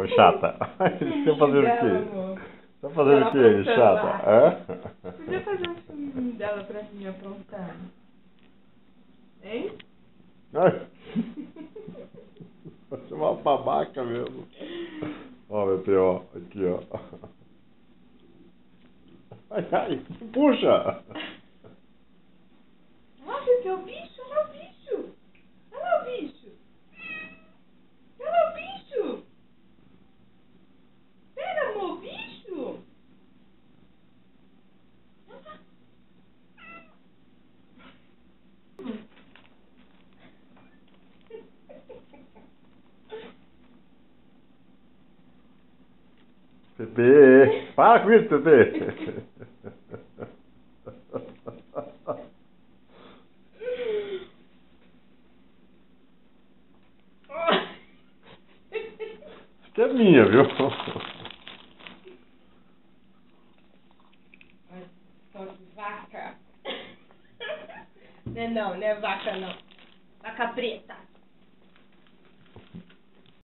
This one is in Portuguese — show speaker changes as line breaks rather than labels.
Ô, chata. Você tá fazendo o quê? Tá fazendo o quê, chata? Hã?
Podia fazer um filminho dela pra mim aprontar. Hein?
Ai. Você é uma babaca mesmo. Ó, meu P.O. Aqui, ó. Ai, ai. Puxa!
Nossa, que é o bicho? Olha o bicho! Olha o bicho! Olha o bicho! Pera, amor, bicho!
Pepe! Para com isso, Pepe! Isso aqui é minha, viu?
Só que vaca. Não é vaca não. Vaca preta.